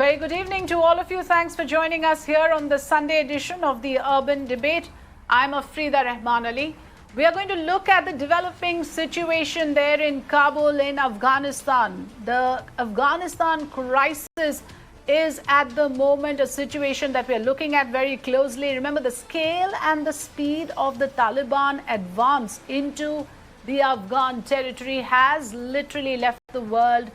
Very good evening to all of you. Thanks for joining us here on the Sunday edition of the Urban Debate. I'm Afrida Rahman Ali. We are going to look at the developing situation there in Kabul in Afghanistan. The Afghanistan crisis is at the moment a situation that we are looking at very closely. Remember, the scale and the speed of the Taliban advance into the Afghan territory has literally left the world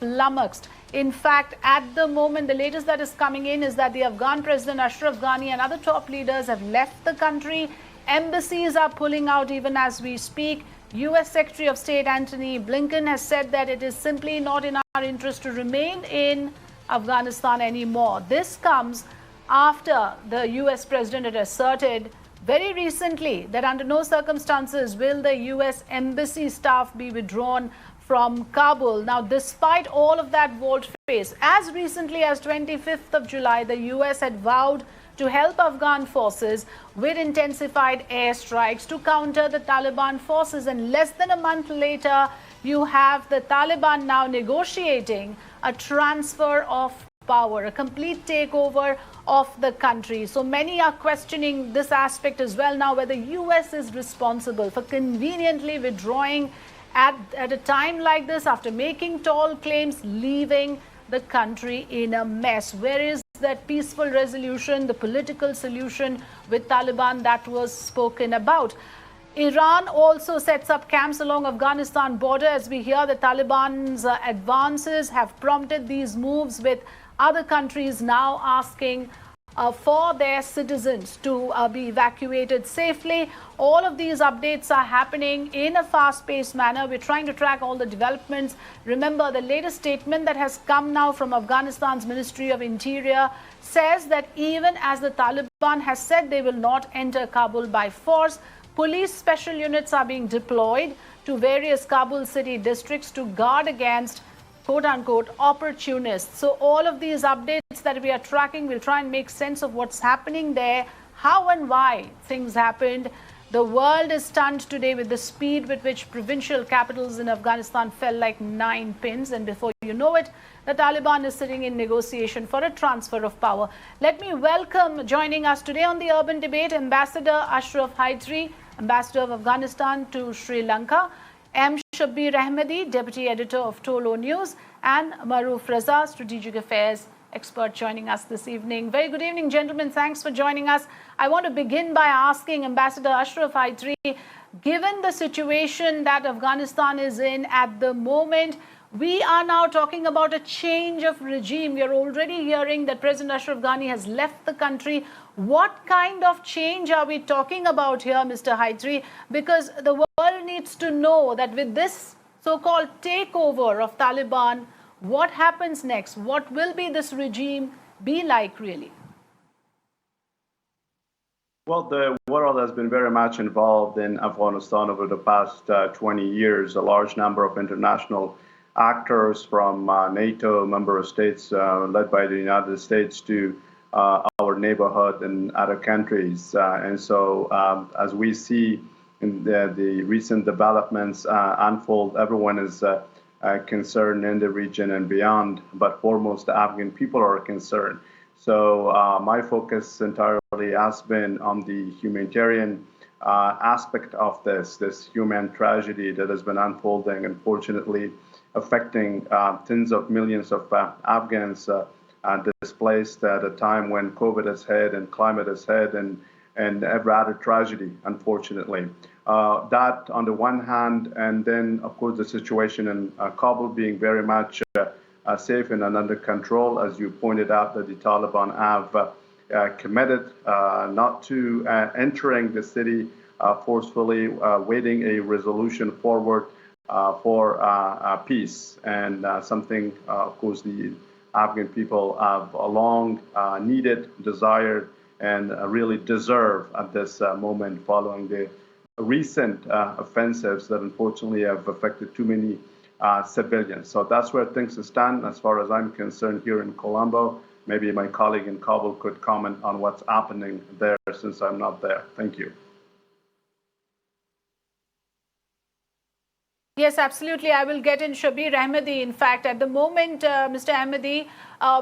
flummoxed. In fact, at the moment, the latest that is coming in is that the Afghan President Ashraf Ghani and other top leaders have left the country. Embassies are pulling out even as we speak. U.S. Secretary of State Antony Blinken has said that it is simply not in our interest to remain in Afghanistan anymore. This comes after the U.S. President had asserted very recently that under no circumstances will the U.S. embassy staff be withdrawn from Kabul. Now, despite all of that volte-face, as recently as 25th of July, the U.S. had vowed to help Afghan forces with intensified airstrikes to counter the Taliban forces. And less than a month later, you have the Taliban now negotiating a transfer of power, a complete takeover of the country. So many are questioning this aspect as well now, whether U.S. is responsible for conveniently withdrawing at a time like this, after making tall claims, leaving the country in a mess. Where is that peaceful resolution, the political solution with Taliban that was spoken about? Iran also sets up camps along Afghanistan border. As we hear, the Taliban's advances have prompted these moves, with other countries now asking for their citizens to be evacuated safely. All of these updates are happening in a fast-paced manner. We're trying to track all the developments. Remember, the latest statement that has come now from Afghanistan's Ministry of Interior says that even as the Taliban has said they will not enter Kabul by force, police special units are being deployed to various Kabul city districts to guard against quote-unquote opportunists. So all of these updates that we are tracking, we'll try and make sense of what's happening there, how and why things happened. The world is stunned today with the speed with which provincial capitals in Afghanistan fell like 9 pins. And before you know it, the Taliban is sitting in negotiation for a transfer of power. Let me welcome, joining us today on the Urban Debate, Ambassador Ashraf Haidri, Ambassador of Afghanistan to Sri Lanka, M. Shabbir Ahmadi, Deputy Editor of Tolo News, and Maroof Raza, Strategic Affairs expert, joining us this evening. Very good evening, gentlemen. Thanks for joining us. I want to begin by asking Ambassador Ashraf Haidri, given the situation that Afghanistan is in at the moment, we are now talking about a change of regime. We are already hearing that President Ashraf Ghani has left the country. What kind of change are we talking about here, Mr. Haidri? Because the world needs to know that with this so-called takeover of Taliban, what happens next? What will be this regime be like, really? Well, the world has been very much involved in Afghanistan over the past 20 years. A large number of international actors from NATO member states led by the United States to our neighborhood and other countries. And so as we see in the recent developments unfold, everyone is concerned in the region and beyond, but foremost the Afghan people are concerned. So my focus entirely has been on the humanitarian aspect of this human tragedy that has been unfolding, unfortunately affecting tens of millions of Afghans displaced at a time when COVID has hit and climate has hit and every other tragedy, unfortunately. That on the one hand, and then of course the situation in Kabul being very much safe and under control, as you pointed out, that the Taliban have committed not to entering the city forcefully, waiting a resolution forward for peace, and something, of course, the Afghan people have a long needed, desired, and really deserve at this moment, following the recent offensives that unfortunately have affected too many civilians. So that's where things stand as far as I'm concerned here in Colombo. Maybe my colleague in Kabul could comment on what's happening there, since I'm not there. Thank you. Yes, absolutely. I will get in Shabir Ahmadi. In fact, at the moment, Mr. Ahmadi,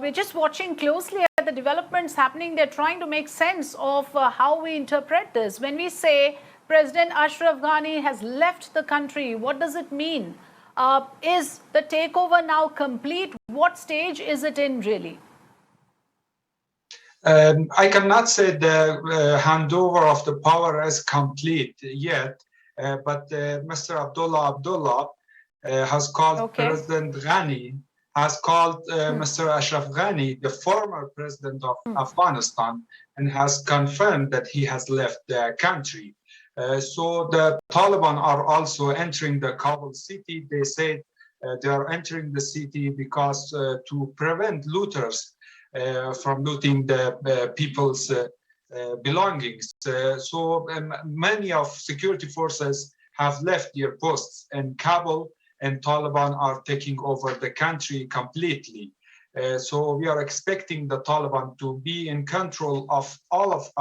we're just watching closely at the developments happening. They're trying to make sense of how we interpret this. When we say President Ashraf Ghani has left the country, what does it mean? Is the takeover now complete? What stage is it in, really? I cannot say the handover of the power is complete yet, but Mr. Abdullah has called President Ghani, has called Mr. Ashraf Ghani, the former president of Afghanistan, and has confirmed that he has left the country. So the Taliban are also entering the Kabul city. They said they are entering the city because to prevent looters from looting the people's belongings. So many of security forces have their posts in Kabul, and Taliban are taking over the country completely. So we are expecting the Taliban to be in control of almost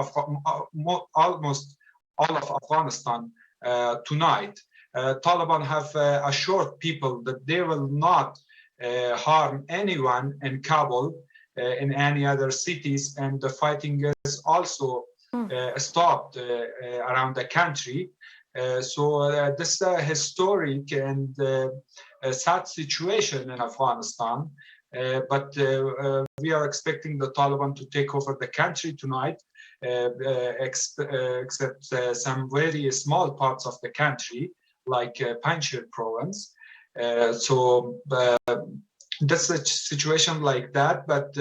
all of Afghanistan tonight. Taliban have assured people that they will not harm anyone in Kabul, in any other cities, and the fighting is also stopped around the country. So this is a historic and sad situation in Afghanistan, but we are expecting the Taliban to take over the country tonight, except some very small parts of the country, like Panjshir province. So that's a situation like that, but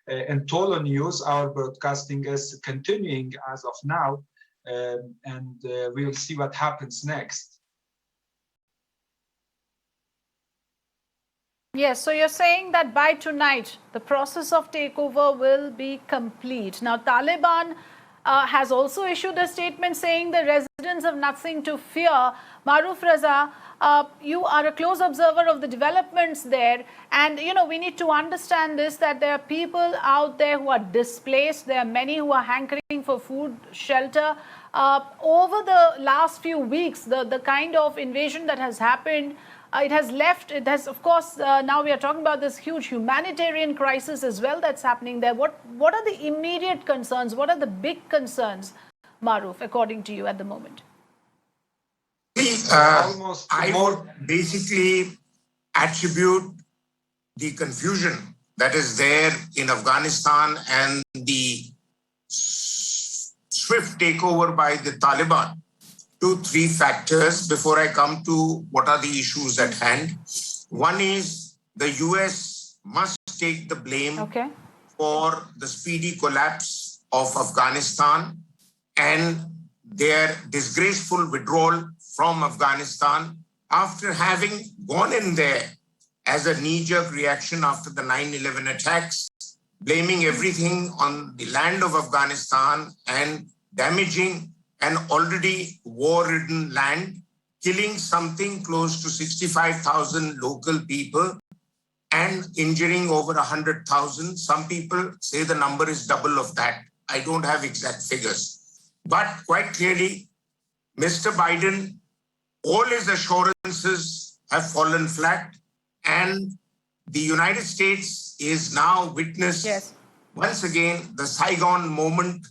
in Tolo News, our broadcasting is continuing as of now, and we'll see what happens next. Yes, so you're saying that by tonight, the process of takeover will be complete. Now, Taliban has also issued a statement saying the residents have nothing to fear. Maruf Raza, you are a close observer of the developments there, and we need to understand this, that there are people out there who are displaced. There are many who are hankering for food, shelter. Over the last few weeks, the kind of invasion that has happened, it has, of course, now we are talking about this huge humanitarian crisis as well that's happening there. What are the immediate concerns? What are the big concerns, Maruf, according to you at the moment? I would basically attribute the confusion that is there in Afghanistan and the swift takeover by the Taliban to three factors before I come to what are the issues at hand. One is the US must take the blame for the speedy collapse of Afghanistan and their disgraceful withdrawal from Afghanistan after having gone in there as a knee-jerk reaction after the 9/11 attacks, blaming everything on the land of Afghanistan and damaging an already war-ridden land, killing something close to 65,000 local people and injuring over 100,000. Some people say the number is double of that. I don't have exact figures. But quite clearly, Mr. Biden, all his assurances have fallen flat, and the United States is now witness once again the Saigon moment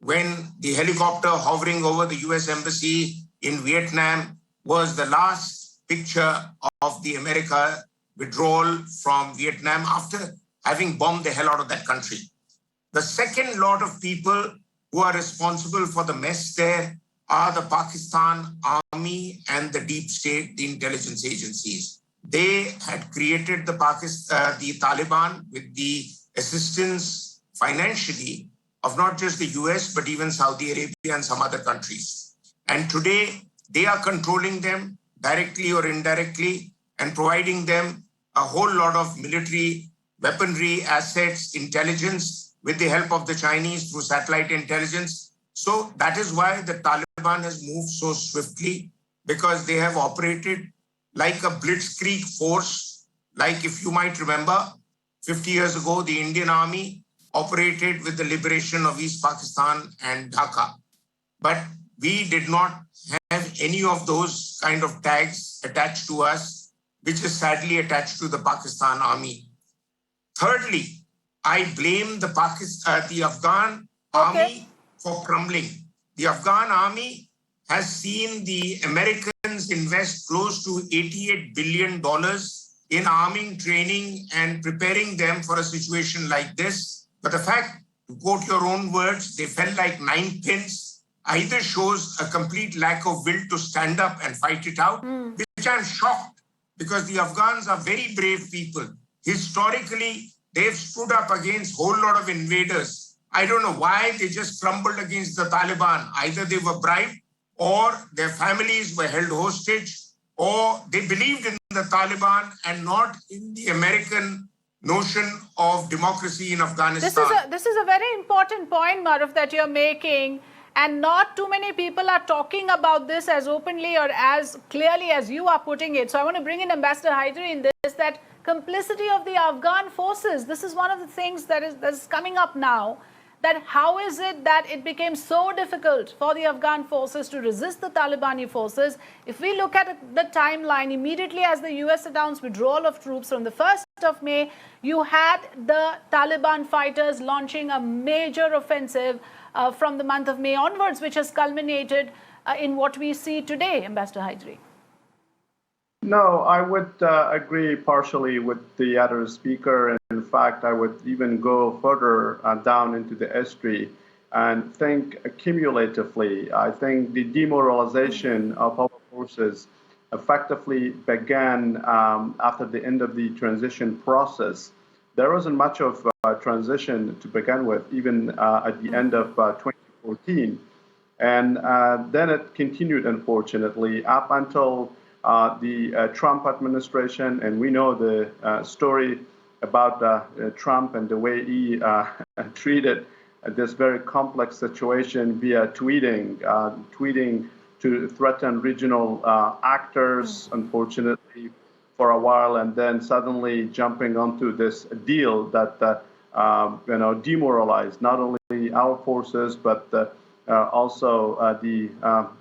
when the helicopter hovering over the US embassy in Vietnam was the last picture of the America withdrawal from Vietnam after having bombed the hell out of that country. The second lot of people who are responsible for the mess there are the Pakistan army and the deep state, the intelligence agencies. They had created the Taliban with the assistance financially of not just the US, but even Saudi Arabia and some other countries. And today, they are controlling them directly or indirectly and providing them a whole lot of military weaponry, assets, intelligence with the help of the Chinese through satellite intelligence. So that is why the Taliban has moved so swiftly, because they have operated like a blitzkrieg force. Like if you might remember, 50 years ago, the Indian Army operated with the liberation of East Pakistan and Dhaka. But we did not have any of those kind of tags attached to us, which is sadly attached to the Pakistan army. Thirdly, I blame the Afghan army for crumbling. The Afghan army has seen the Americans invest close to $88 billion in arming, training, and preparing them for a situation like this. But the fact, to quote your own words, they fell like nine pins, either shows a complete lack of will to stand up and fight it out, which I'm shocked, because the Afghans are very brave people. Historically, they've stood up against a whole lot of invaders. I don't know why they just crumbled against the Taliban. Either they were bribed, or their families were held hostage, or they believed in the Taliban and not in the American notion of democracy in Afghanistan. This is a very important point, Maruf, that you're making. And not too many people are talking about this as openly or as clearly as you are putting it. So I want to bring in Ambassador Hydari in this, that complicity of the Afghan forces. This is one of the things that is coming up now. That how is it that it became so difficult for the Afghan forces to resist the Talibani forces? If we look at the timeline, immediately as the US announced withdrawal of troops from the 1st of May, you had the Taliban fighters launching a major offensive from the month of May onwards, which has culminated in what we see today, Ambassador Hydari. No, I would agree partially with the other speaker. And in fact, I would even go further down into the history and think cumulatively. I think the demoralization of our forces effectively began after the end of the transition process. There wasn't much of a transition to begin with, even at the end of 2014. And then it continued, unfortunately, up until the Trump administration. And we know the story about Trump and the way he treated this very complex situation via tweeting to threaten regional actors, unfortunately, for a while, and then suddenly jumping onto this deal that demoralized not only our forces but also the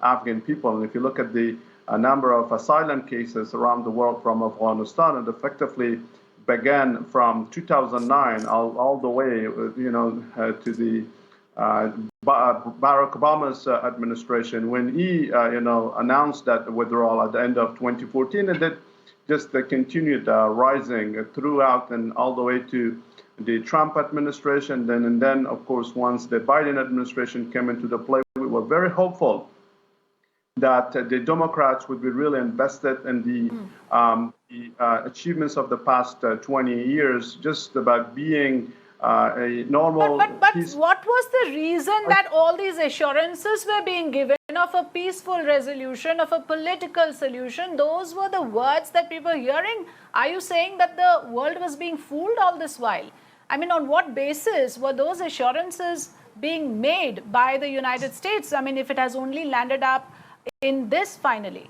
Afghan people. And if you look at the number of asylum cases around the world from Afghanistan, it effectively began from 2009 all the way, to the Barack Obama's administration, when he, announced that withdrawal at the end of 2014, and that just continued rising throughout and all the way to the Trump administration. And then, of course, once the Biden administration came into the play, we were very hopeful that the Democrats would be really invested in the achievements of the past 20 years, just about being a normal. But what was the reason that all these assurances were being given of a peaceful resolution, of a political solution? Those were the words that people were hearing. Are you saying that the world was being fooled all this while? I mean, on what basis were those assurances being made by the United States? I mean, if it has only landed up in this finally.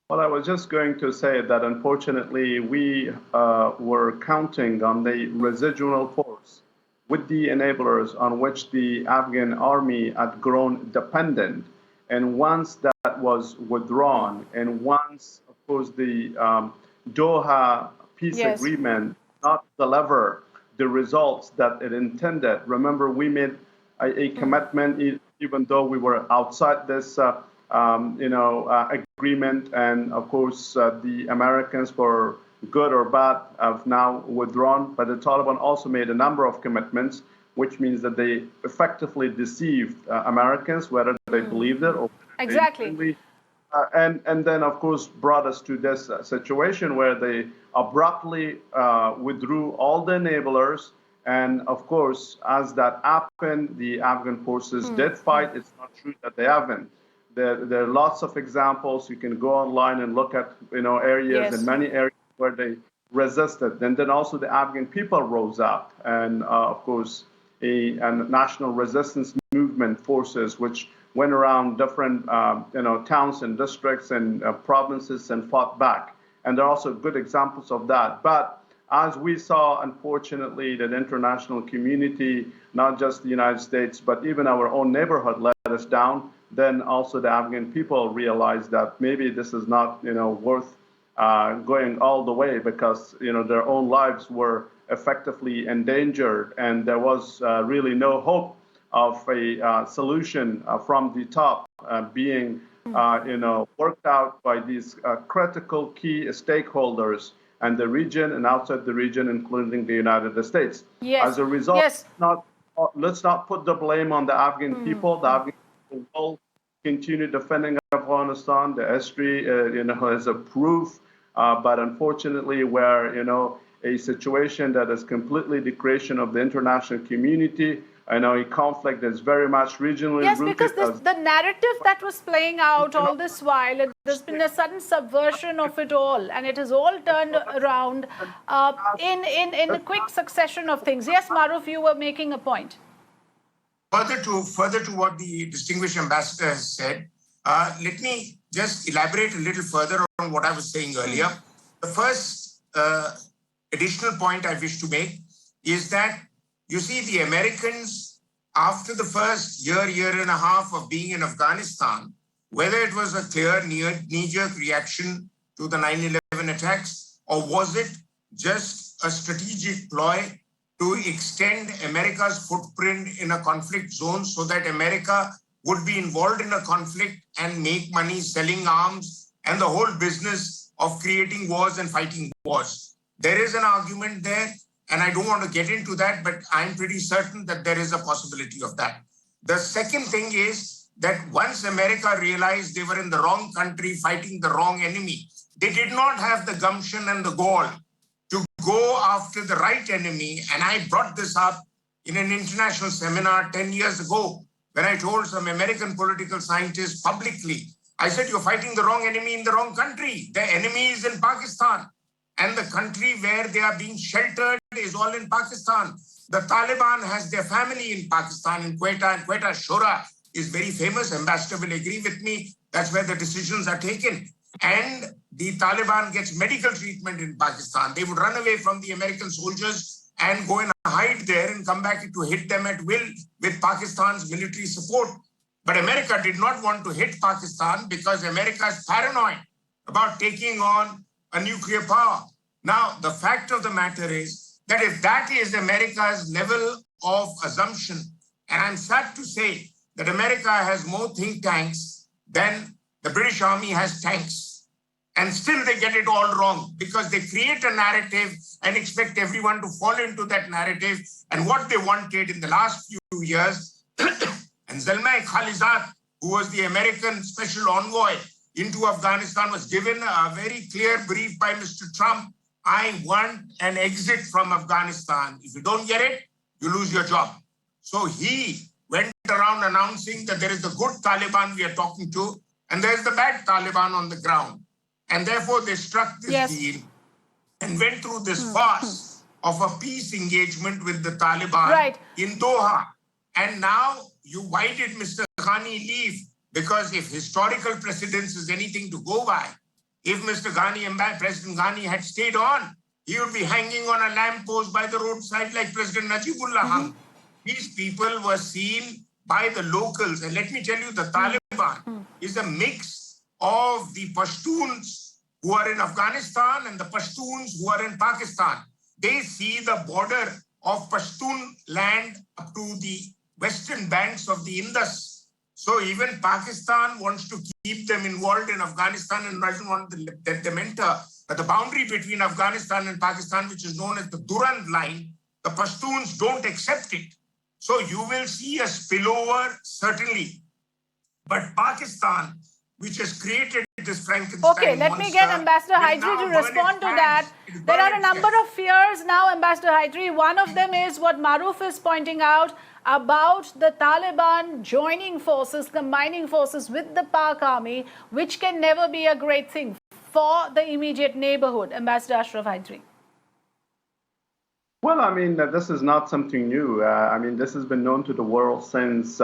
Well, I was just going to say that unfortunately we were counting on the residual force with the enablers on which the Afghan army had grown dependent. And once that was withdrawn, and once, of course, the Doha peace agreement not deliver the results that it intended. Remember, we made a commitment, even though we were outside this agreement, and of course the Americans, for good or bad, have now withdrawn. But the Taliban also made a number of commitments, which means that they effectively deceived Americans, whether they believed it or exactly. And then, of course, brought us to this situation where they abruptly withdrew all the enablers. And of course, as that happened, the Afghan forces did fight. It's not true that they haven't. There are lots of examples. You can go online and look at areas in many areas where they resisted. And then also the Afghan people rose up, and of course, a national resistance movement forces, which went around different towns and districts and provinces and fought back. And there are also good examples of that. But as we saw, unfortunately, that international community, not just the United States, but even our own neighborhood, let let us down, then also the Afghan people realized that maybe this is not, worth going all the way, because, their own lives were effectively endangered, and there was really no hope of a solution from the top being, worked out by these critical key stakeholders and the region and outside the region, including the United States. Yes. As a result, yes. let's not put the blame on the Afghan people. The Afghan people will continue defending Afghanistan. The history, is a proof. But unfortunately, we're, a situation that is completely the creation of the international community. A conflict that's very much regionally yes, rooted. because the narrative that was playing out all this while, there's been a sudden subversion of it all, and it has all turned around in a quick succession of things. Yes, Maruf, you were making a point. Further to what the distinguished ambassador has said, let me just elaborate a little further on what I was saying earlier. The first additional point I wish to make is that, you see, the Americans, after the first year and a half of being in Afghanistan, whether it was a clear knee-jerk reaction to the 9/11 attacks, or was it just a strategic ploy to extend America's footprint in a conflict zone so that America would be involved in a conflict and make money selling arms and the whole business of creating wars and fighting wars? There is an argument there, and I don't want to get into that, but I'm pretty certain that there is a possibility of that. The second thing is that once America realized they were in the wrong country fighting the wrong enemy, they did not have the gumption and the gall to go after the right enemy. And I brought this up in an international seminar 10 years ago when I told some American political scientists publicly, I said, you're fighting the wrong enemy in the wrong country. The enemy is in Pakistan. And the country where they are being sheltered is all in Pakistan. The Taliban has their family in Pakistan, in Quetta, and Quetta Shura is very famous. Ambassador will agree with me. That's where the decisions are taken. And the Taliban gets medical treatment in Pakistan. They would run away from the American soldiers and go and hide there and come back to hit them at will with Pakistan's military support. But America did not want to hit Pakistan because America is paranoid about taking on a nuclear power. Now, the fact of the matter is that if that is America's level of assumption, and I'm sad to say that America has more think tanks than the British Army has tanks, and still they get it all wrong because they create a narrative and expect everyone to fall into that narrative. And what they wanted in the last few years, and Zalmay Khalilzad, who was the American special envoy into Afghanistan, was given a very clear brief by Mr. Trump. I want an exit from Afghanistan. If you don't get it, you lose your job. So he went around announcing that there is the good Taliban we are talking to, and there's the bad Taliban on the ground. And therefore they struck this deal and went through this farce of a peace engagement with the Taliban in Doha. And now, why did Mr. Ghani leave? Because if historical precedence is anything to go by, if Mr. Ghani and President Ghani had stayed on, he would be hanging on a lamppost by the roadside like President Najibullah hung. These people were seen by the locals. And let me tell you, the Taliban is a mix of the Pashtuns who are in Afghanistan and the Pashtuns who are in Pakistan. They see the border of Pashtun land up to the western banks of the Indus. So even Pakistan wants to keep them involved in Afghanistan and doesn't want to let them enter. But the boundary between Afghanistan and Pakistan, which is known as the Durand line, the Pashtuns don't accept it. So you will see a spillover, certainly. But Pakistan, which has created this Frankenstein Okay, let me get Ambassador Hydri to respond to that. There are a number of fears now, Ambassador Hydri. One of them is what Maruf is pointing out about the Taliban joining forces, combining forces with the Pak army, which can never be a great thing for the immediate neighborhood. Ambassador Ashraf Hydri. Well, I mean, this is not something new. I mean, this has been known to the world since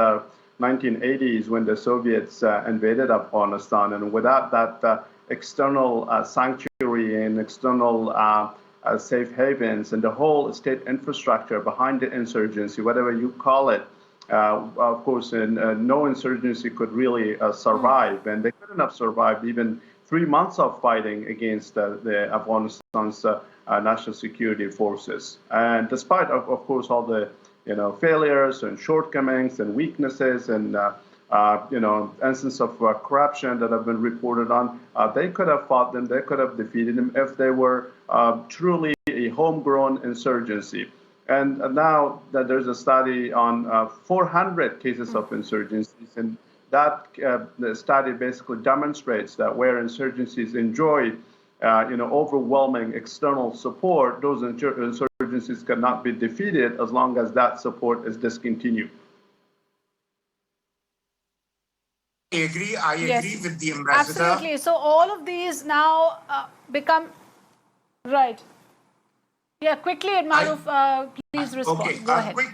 1980s when the Soviets invaded Afghanistan. And without that external sanctuary and external safe havens and the whole state infrastructure behind the insurgency, whatever you call it, of course, no insurgency could really survive, and they couldn't have survived even 3 months of fighting against the Afghanistan's national security forces. And despite, of course, all the failures and shortcomings and weaknesses and instances of corruption that have been reported on, they could have fought them, they could have defeated them if they were truly a homegrown insurgency. And now that there's a study on 400 cases of insurgencies, and that the study basically demonstrates that where insurgencies enjoy overwhelming external support, those insurgencies cannot be defeated as long as that support is discontinued. I agree. I agree with the ambassador. Absolutely. So all of these now become right. Yeah, quickly, Maruf, please respond. Okay, Go ahead. Quick,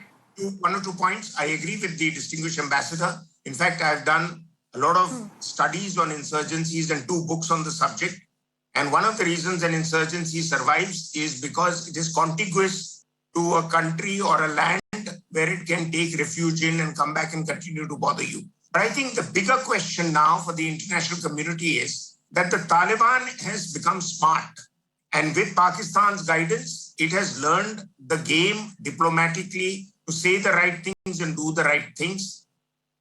1 or 2 points. I agree with the distinguished ambassador. In fact, I've done a lot of studies on insurgencies and 2 books on the subject. And one of the reasons an insurgency survives is because it is contiguous to a country or a land where it can take refuge in and come back and continue to bother you. But I think the bigger question now for the international community is that the Taliban has become smart. And with Pakistan's guidance, it has learned the game diplomatically to say the right things and do the right things.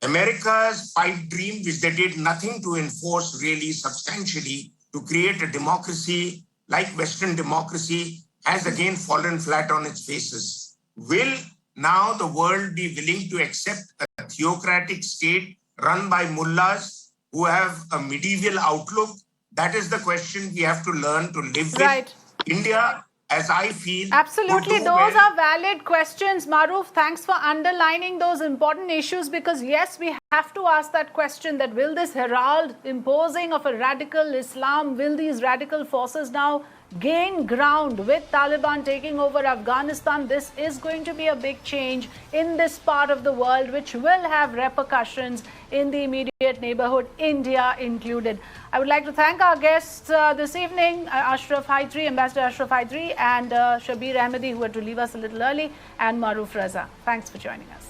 America's pipe dream, which they did nothing to enforce really substantially to create a democracy like Western democracy, has again fallen flat on its faces. Will now the world be willing to accept a theocratic state run by mullahs who have a medieval outlook? That is the question we have to learn to live with. India, as I feel... Absolutely, those are valid questions, Maruf. Thanks for underlining those important issues, because yes, we have to ask that question, that will this herald imposing of a radical Islam, will these radical forces now gain ground with Taliban taking over Afghanistan? This is going to be a big change in this part of the world, which will have repercussions in the immediate neighborhood, India included. I would like to thank our guests this evening, Ashraf Hydari, Ambassador Ashraf Hydari, and Shabir Ahmadi, who had to leave us a little early, and Maruf Raza. Thanks for joining us.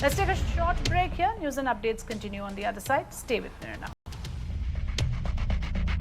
Let's take a short break here. News and updates continue on the other side. Stay with me now.